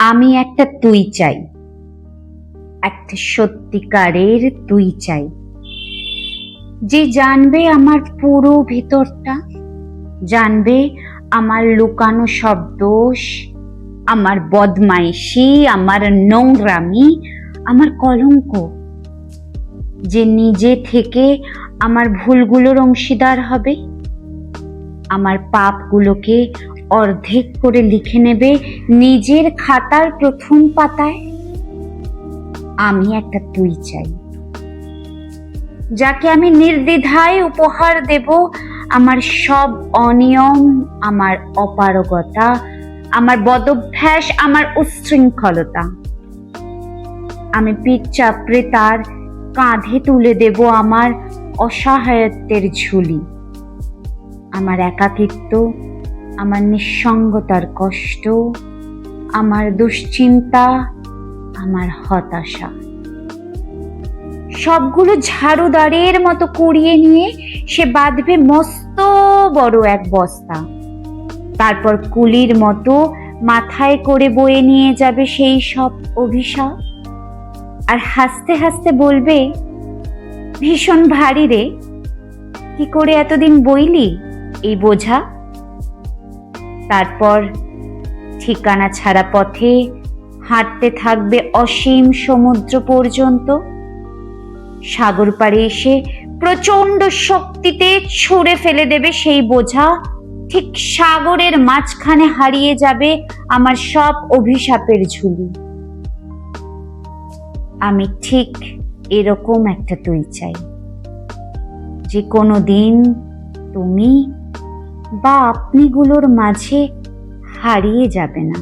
আমি একটা তুই চাই, একটা সত্যিকারের তুই চাই, যে জানবে আমার পুরো ভেতরটা, জানবে আমার লুকানো সব দোষ, আমার বদমাইশি, আমার নোংরামি, আমার কলঙ্ক, যে নিজে থেকে আমার ভুলগুলোর অংশীদার হবে, আমার পাপগুলোকে অর্ধেক করে লিখে নেবে নিজের খাতার প্রথম পাতায়। আমি একটা তুই চাই, যাকে আমি নির্দ্বিধায় উপহার দেব আমার সব অনিয়ম, আমার অপারগতা, আমার বদভ্যাস, আমার উচ্ছৃঙ্খলতা। আমি পিঠ চাপড়ে তার কাঁধে তুলে দেব আমার অসহায়ত্বের ঝুলি, আমার একাকিত্ব, আমার নিঃসঙ্গতার কষ্ট, আমার দুশ্চিন্তা, আমার হতাশা। সবগুলো ঝাড়ুদারের মতো কুড়িয়ে নিয়ে সে বাঁধবে মস্ত বড় এক বস্তা, তারপর কুলির মতো মাথায় করে বয়ে নিয়ে যাবে সেই সব অভিশাপ, আর হাসতে হাসতে বলবে, ভীষণ ভারী রে, কি করে এতদিন বইলি এই বোঝা। তারপর ঠিকানা ছাড়া পথে হাঁটতে থাকবে অসীম সমুদ্র পর্যন্ত। সাগর পাড়ে এসে প্রচন্ড শক্তিতে ছুঁড়ে ফেলে দেবে সেই বোঝা, ঠিক সাগরের মাঝখানে হারিয়ে যাবে আমার সব অভিশাপের ঝুলি। আমি ঠিক এরকম একটা তুই চাই, যে কোনো দিন তুমি বা আপনিগুলোর মাঝে হারিয়ে যাবে না।